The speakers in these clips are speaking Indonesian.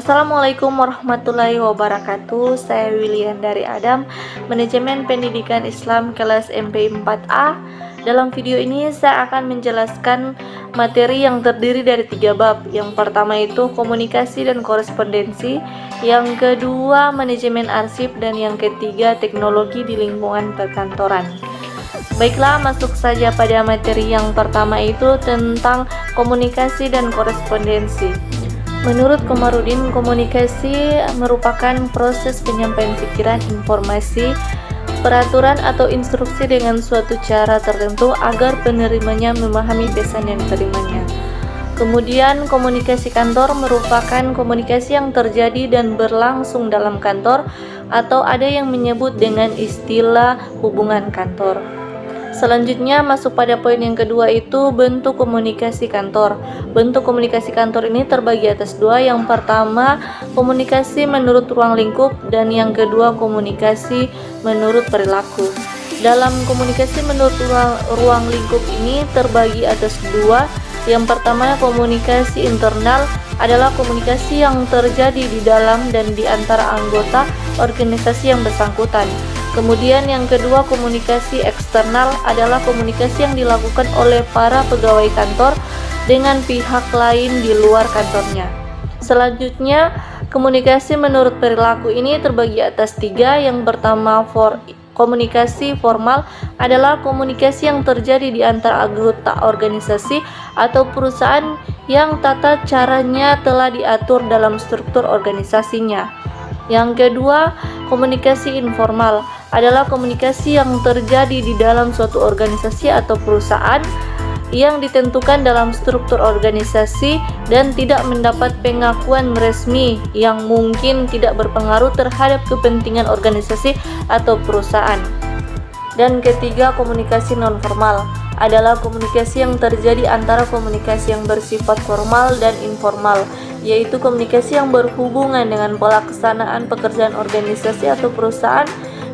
Assalamualaikum warahmatullahi wabarakatuh. Saya Willian dari Adam, Manajemen Pendidikan Islam kelas MP 4A. Dalam video ini saya akan menjelaskan materi yang terdiri dari 3 bab. Yang pertama itu komunikasi dan korespondensi, yang kedua manajemen arsip, dan yang ketiga teknologi di lingkungan perkantoran. Baiklah, masuk saja pada materi yang pertama itu tentang komunikasi dan korespondensi. Menurut Komarudin, komunikasi merupakan proses penyampaian pikiran, informasi, peraturan atau instruksi dengan suatu cara tertentu agar penerimanya memahami pesan yang diterimanya. Kemudian, komunikasi kantor merupakan komunikasi yang terjadi dan berlangsung dalam kantor, atau ada yang menyebut dengan istilah hubungan kantor. Selanjutnya masuk pada poin yang kedua, itu bentuk komunikasi kantor. Bentuk komunikasi kantor ini terbagi atas 2. Yang pertama, komunikasi menurut ruang lingkup, dan yang kedua, komunikasi menurut perilaku. Dalam komunikasi menurut ruang lingkup ini terbagi atas 2. Yang pertama, komunikasi internal adalah komunikasi yang terjadi di dalam dan di antara anggota organisasi yang bersangkutan. Kemudian yang kedua, komunikasi eksternal adalah komunikasi yang dilakukan oleh para pegawai kantor dengan pihak lain di luar kantornya. Selanjutnya, komunikasi menurut perilaku ini terbagi atas 3. Yang pertama, komunikasi formal adalah komunikasi yang terjadi di antara anggota organisasi atau perusahaan yang tata caranya telah diatur dalam struktur organisasinya. Yang kedua, komunikasi informal adalah komunikasi yang terjadi di dalam suatu organisasi atau perusahaan yang ditentukan dalam struktur organisasi dan tidak mendapat pengakuan resmi yang mungkin tidak berpengaruh terhadap kepentingan organisasi atau perusahaan. Dan ketiga, komunikasi nonformal adalah komunikasi yang terjadi antara komunikasi yang bersifat formal dan informal, yaitu komunikasi yang berhubungan dengan pelaksanaan pekerjaan organisasi atau perusahaan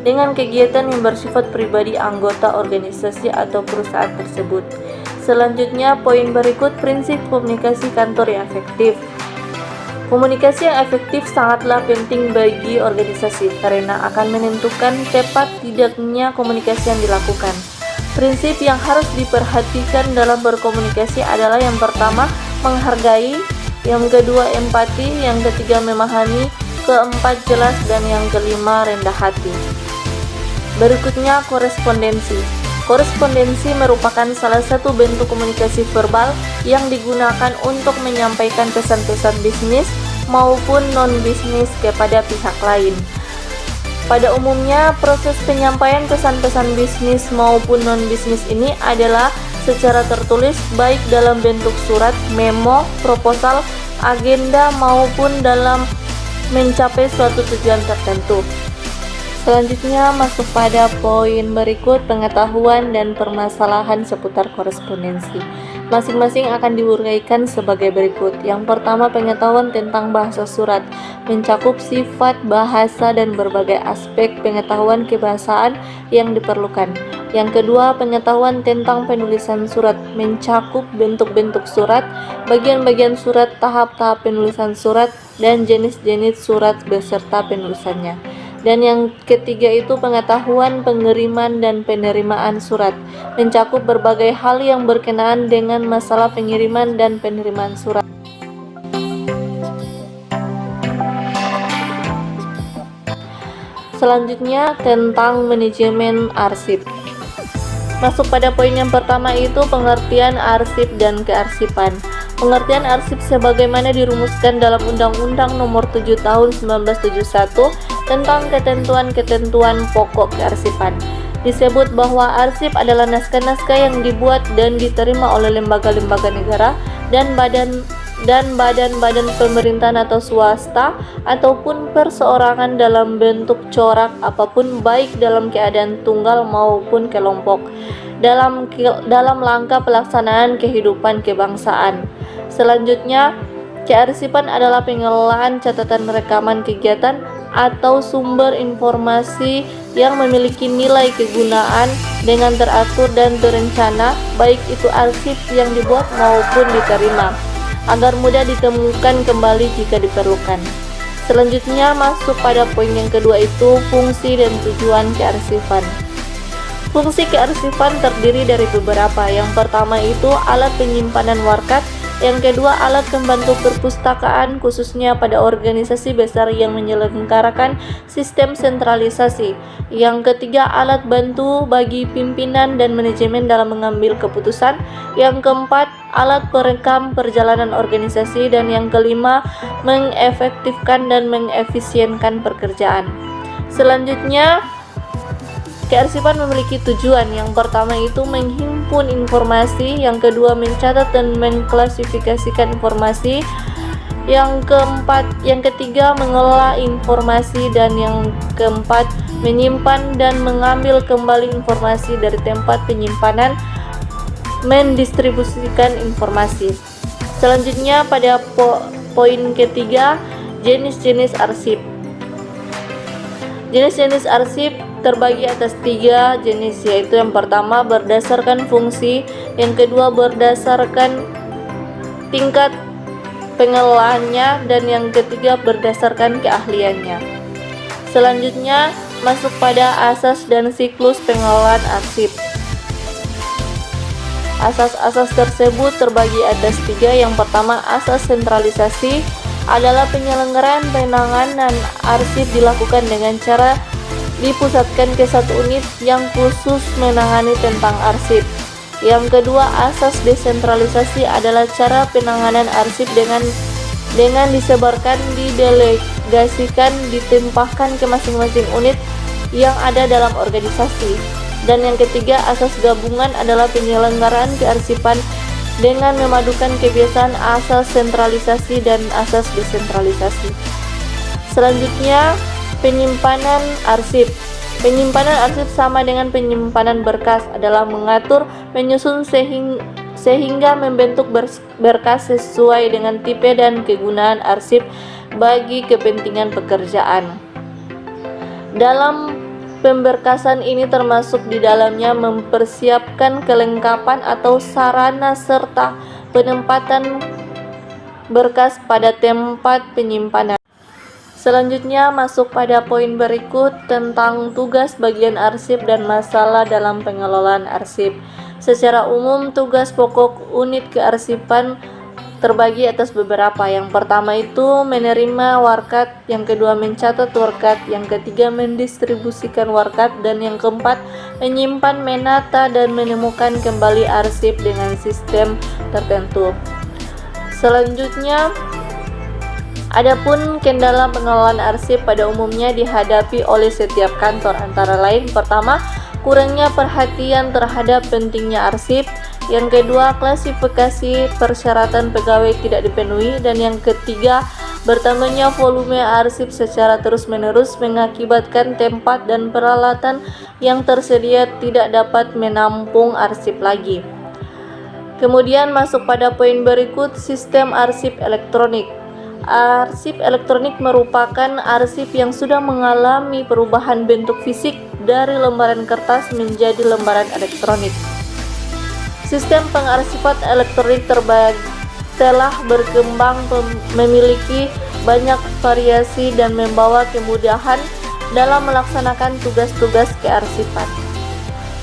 dengan kegiatan yang bersifat pribadi anggota organisasi atau perusahaan tersebut. Selanjutnya, poin berikut prinsip komunikasi kantor yang efektif. Komunikasi yang efektif sangatlah penting bagi organisasi karena akan menentukan tepat tidaknya komunikasi yang dilakukan. Prinsip yang harus diperhatikan dalam berkomunikasi adalah yang pertama, menghargai, yang kedua, empati, yang ketiga, memahami, keempat, jelas, dan yang kelima, rendah hati. Berikutnya, korespondensi. Korespondensi merupakan salah satu bentuk komunikasi verbal yang digunakan untuk menyampaikan pesan-pesan bisnis maupun non-bisnis kepada pihak lain. Pada umumnya, proses penyampaian pesan-pesan bisnis maupun non-bisnis ini adalah secara tertulis, baik dalam bentuk surat, memo, proposal, agenda, maupun dalam mencapai suatu tujuan tertentu. Selanjutnya masuk pada poin berikut, pengetahuan dan permasalahan seputar korespondensi. Masing-masing akan diuraikan sebagai berikut. Yang pertama, pengetahuan tentang bahasa surat, mencakup sifat bahasa dan berbagai aspek pengetahuan kebahasaan yang diperlukan. Yang kedua, pengetahuan tentang penulisan surat, mencakup bentuk-bentuk surat, bagian-bagian surat, tahap-tahap penulisan surat, dan jenis-jenis surat beserta penulisannya. Dan yang ketiga itu pengetahuan pengiriman dan penerimaan surat, mencakup berbagai hal yang berkenaan dengan masalah pengiriman dan penerimaan surat. Selanjutnya tentang manajemen arsip. Masuk pada poin yang pertama, itu pengertian arsip dan kearsipan. Pengertian arsip sebagaimana dirumuskan dalam Undang-Undang Nomor 7 Tahun 1971 tentang ketentuan-ketentuan pokok kearsipan. Disebut bahwa arsip adalah naskah-naskah yang dibuat dan diterima oleh lembaga-lembaga negara dan badan-badan pemerintahan atau swasta ataupun perseorangan dalam bentuk corak apapun, baik dalam keadaan tunggal maupun kelompok, dalam langkah pelaksanaan kehidupan kebangsaan. Selanjutnya, kearsipan adalah pengelolaan catatan rekaman kegiatan atau sumber informasi yang memiliki nilai kegunaan dengan teratur dan terencana, baik itu arsip yang dibuat maupun diterima, agar mudah ditemukan kembali jika diperlukan. Selanjutnya masuk pada poin yang kedua, itu fungsi dan tujuan kearsifan. Fungsi kearsifan terdiri dari beberapa. Yang pertama itu alat penyimpanan warkat, yang kedua alat pembantu perpustakaan khususnya pada organisasi besar yang menyelenggarakan sistem sentralisasi. Yang ketiga alat bantu bagi pimpinan dan manajemen dalam mengambil keputusan. Yang keempat alat perekam perjalanan organisasi, dan yang kelima mengefektifkan dan mengefisienkan pekerjaan. Selanjutnya, kearsifan memiliki tujuan. Yang pertama itu menghimpun informasi, yang kedua mencatat dan mengklasifikasikan informasi, yang ketiga mengelola informasi, dan yang keempat menyimpan dan mengambil kembali informasi dari tempat penyimpanan, mendistribusikan informasi. Selanjutnya pada poin ketiga, jenis-jenis arsip. Jenis-jenis arsip terbagi atas 3 jenis, yaitu yang pertama berdasarkan fungsi, yang kedua berdasarkan tingkat pengelolaannya, dan yang ketiga berdasarkan keahliannya. Selanjutnya masuk pada asas dan siklus pengelolaan arsip. Asas-asas tersebut terbagi atas 3. Yang pertama, asas sentralisasi adalah penyelenggaraan penanganan arsip dilakukan dengan cara dipusatkan ke satu unit yang khusus menangani tentang arsip. Yang kedua, asas desentralisasi adalah cara penanganan arsip dengan disebarkan, didelegasikan, ditempahkan ke masing-masing unit yang ada dalam organisasi. Dan yang ketiga, asas gabungan adalah penyelenggaraan kearsipan dengan memadukan kebiasaan asas sentralisasi dan asas desentralisasi. Selanjutnya, penyimpanan arsip. Penyimpanan arsip sama dengan penyimpanan berkas, adalah mengatur, menyusun sehingga membentuk berkas sesuai dengan tipe dan kegunaan arsip bagi kepentingan pekerjaan. Dalam pemberkasan ini termasuk di dalamnya mempersiapkan kelengkapan atau sarana serta penempatan berkas pada tempat penyimpanan. Selanjutnya masuk pada poin berikut tentang tugas bagian arsip dan masalah dalam pengelolaan arsip. Secara umum, tugas pokok unit kearsipan terbagi atas beberapa. Yang pertama itu menerima warkat, yang kedua mencatat warkat, yang ketiga mendistribusikan warkat, dan yang keempat menyimpan, menata, dan menemukan kembali arsip dengan sistem tertentu. Selanjutnya, adapun kendala pengelolaan arsip pada umumnya dihadapi oleh setiap kantor, antara lain pertama, kurangnya perhatian terhadap pentingnya arsip, yang kedua klasifikasi persyaratan pegawai tidak dipenuhi, dan yang ketiga bertambahnya volume arsip secara terus-menerus mengakibatkan tempat dan peralatan yang tersedia tidak dapat menampung arsip lagi. Kemudian masuk pada poin berikut, sistem arsip elektronik. Arsip elektronik merupakan arsip yang sudah mengalami perubahan bentuk fisik dari lembaran kertas menjadi lembaran elektronik. Sistem pengarsipan elektronik telah berkembang, memiliki banyak variasi dan membawa kemudahan dalam melaksanakan tugas-tugas kearsipan.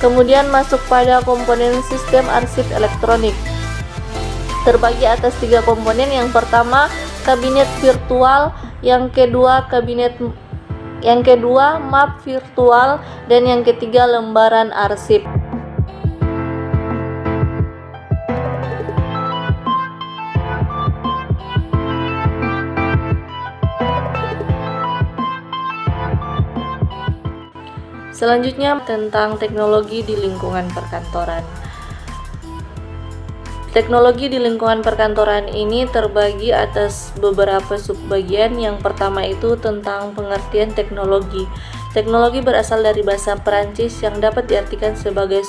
Kemudian masuk pada komponen sistem arsip elektronik. Terbagi atas 3 komponen. Yang pertama, kabinet virtual, yang kedua map virtual, dan yang ketiga lembaran arsip. Selanjutnya tentang teknologi di lingkungan perkantoran. Teknologi di lingkungan perkantoran ini terbagi atas beberapa subbagian. Yang pertama itu tentang pengertian teknologi. Teknologi berasal dari bahasa Perancis yang dapat diartikan sebagai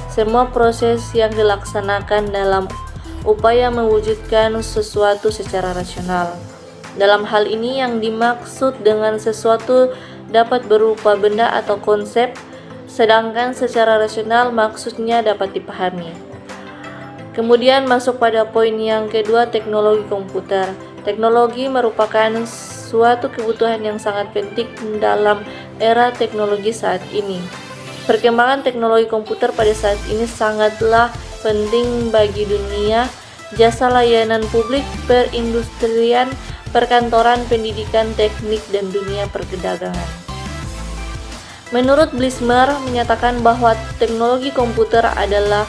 semua proses yang dilaksanakan dalam upaya mewujudkan sesuatu secara rasional. Dalam hal ini yang dimaksud dengan sesuatu dapat berupa benda atau konsep, sedangkan secara rasional maksudnya dapat dipahami. Kemudian masuk pada poin yang kedua, teknologi komputer. Teknologi merupakan suatu kebutuhan yang sangat penting dalam era teknologi saat ini. Perkembangan teknologi komputer pada saat ini sangatlah penting bagi dunia jasa layanan publik, perindustrian, perkantoran, pendidikan, teknik, dan dunia perdagangan. Menurut Blismer menyatakan bahwa teknologi komputer adalah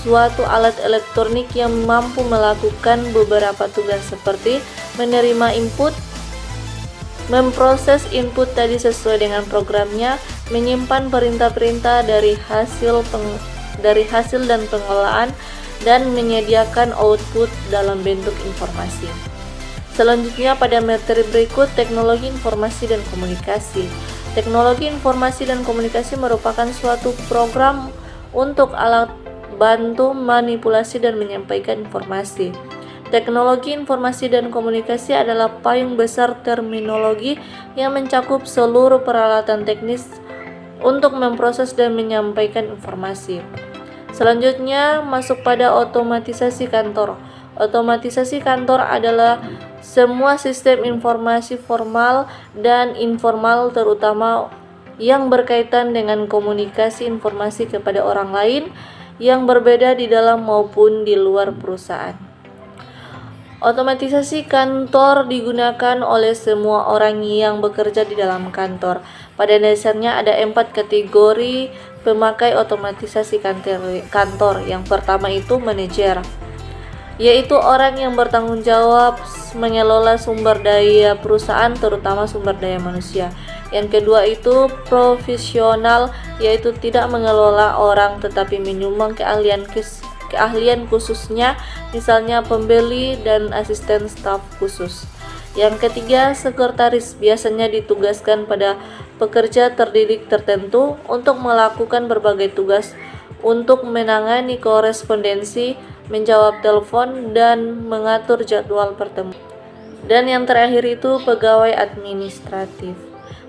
suatu alat elektronik yang mampu melakukan beberapa tugas seperti menerima input, memproses input tadi sesuai dengan programnya, menyimpan perintah-perintah dari hasil dan pengelolaan, dan menyediakan output dalam bentuk informasi. Selanjutnya pada materi berikut, teknologi informasi dan komunikasi. Teknologi informasi dan komunikasi merupakan suatu program untuk alat bantu manipulasi dan menyampaikan informasi. Teknologi informasi dan komunikasi adalah payung besar terminologi yang mencakup seluruh peralatan teknis untuk memproses dan menyampaikan informasi. Selanjutnya masuk pada otomatisasi kantor. Otomatisasi kantor adalah semua sistem informasi formal dan informal, terutama yang berkaitan dengan komunikasi informasi kepada orang lain yang berbeda di dalam maupun di luar perusahaan. Otomatisasi kantor digunakan oleh semua orang yang bekerja di dalam kantor. Pada dasarnya ada 4 kategori pemakai otomatisasi kantor. Yang pertama itu manajer, yaitu orang yang bertanggung jawab mengelola sumber daya perusahaan, terutama sumber daya manusia. Yang kedua itu profesional, yaitu tidak mengelola orang tetapi menyumbang keahlian khususnya, misalnya pembeli dan asisten staf khusus. Yang ketiga, sekretaris, biasanya ditugaskan pada pekerja terdidik tertentu untuk melakukan berbagai tugas untuk menangani korespondensi, menjawab telepon, dan mengatur jadwal pertemuan. Dan yang terakhir itu pegawai administratif,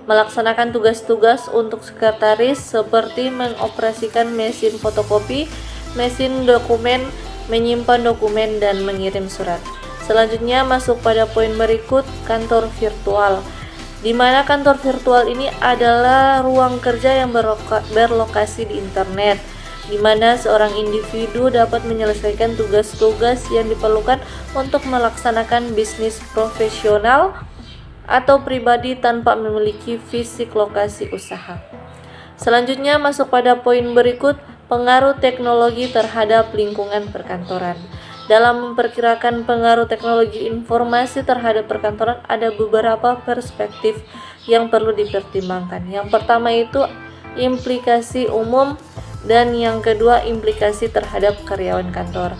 melaksanakan tugas-tugas untuk sekretaris seperti mengoperasikan mesin fotokopi, mesin dokumen, menyimpan dokumen, dan mengirim surat. Selanjutnya masuk pada poin berikut, kantor virtual, di mana kantor virtual ini adalah ruang kerja yang berlokasi di internet, di mana seorang individu dapat menyelesaikan tugas-tugas yang diperlukan untuk melaksanakan bisnis profesional atau pribadi tanpa memiliki fisik lokasi usaha. Selanjutnya masuk pada poin berikut, pengaruh teknologi terhadap lingkungan perkantoran. Dalam memperkirakan pengaruh teknologi informasi terhadap perkantoran, ada beberapa perspektif yang perlu dipertimbangkan. Yang pertama itu implikasi umum, dan yang kedua implikasi terhadap karyawan kantor.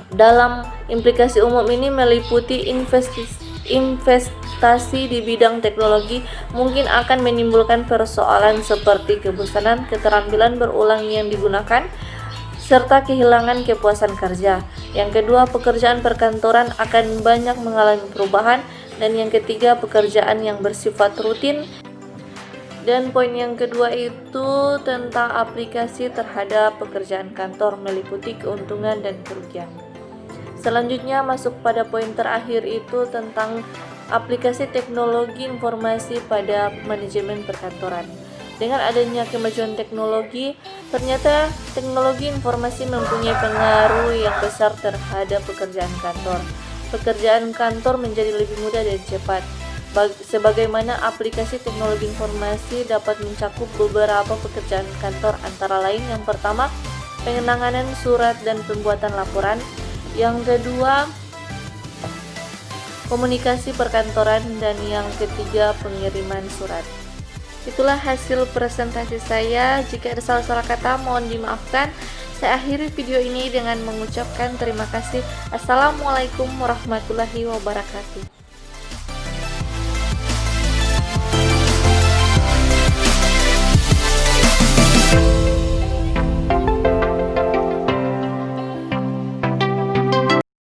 Dalam implikasi umum ini meliputi investasi di bidang teknologi mungkin akan menimbulkan persoalan seperti kebosanan, keterampilan berulang yang digunakan, serta kehilangan kepuasan kerja. Yang kedua, pekerjaan perkantoran akan banyak mengalami perubahan. Dan yang ketiga, pekerjaan yang bersifat rutin. Dan poin yang kedua itu tentang aplikasi terhadap pekerjaan kantor, meliputi keuntungan dan kerugian. Selanjutnya masuk pada poin terakhir itu tentang aplikasi teknologi informasi pada manajemen perkantoran. Dengan adanya kemajuan teknologi, ternyata teknologi informasi mempunyai pengaruh yang besar terhadap pekerjaan kantor. Pekerjaan kantor menjadi lebih mudah dan cepat. Sebagaimana aplikasi teknologi informasi dapat mencakup beberapa pekerjaan kantor, antara lain yang pertama, penanganan surat dan pembuatan laporan. Yang kedua, komunikasi perkantoran, dan yang ketiga, pengiriman surat. Itulah hasil presentasi saya. Jika ada salah-salah kata, mohon dimaafkan. Saya akhiri video ini dengan mengucapkan terima kasih. Assalamualaikum warahmatullahi wabarakatuh.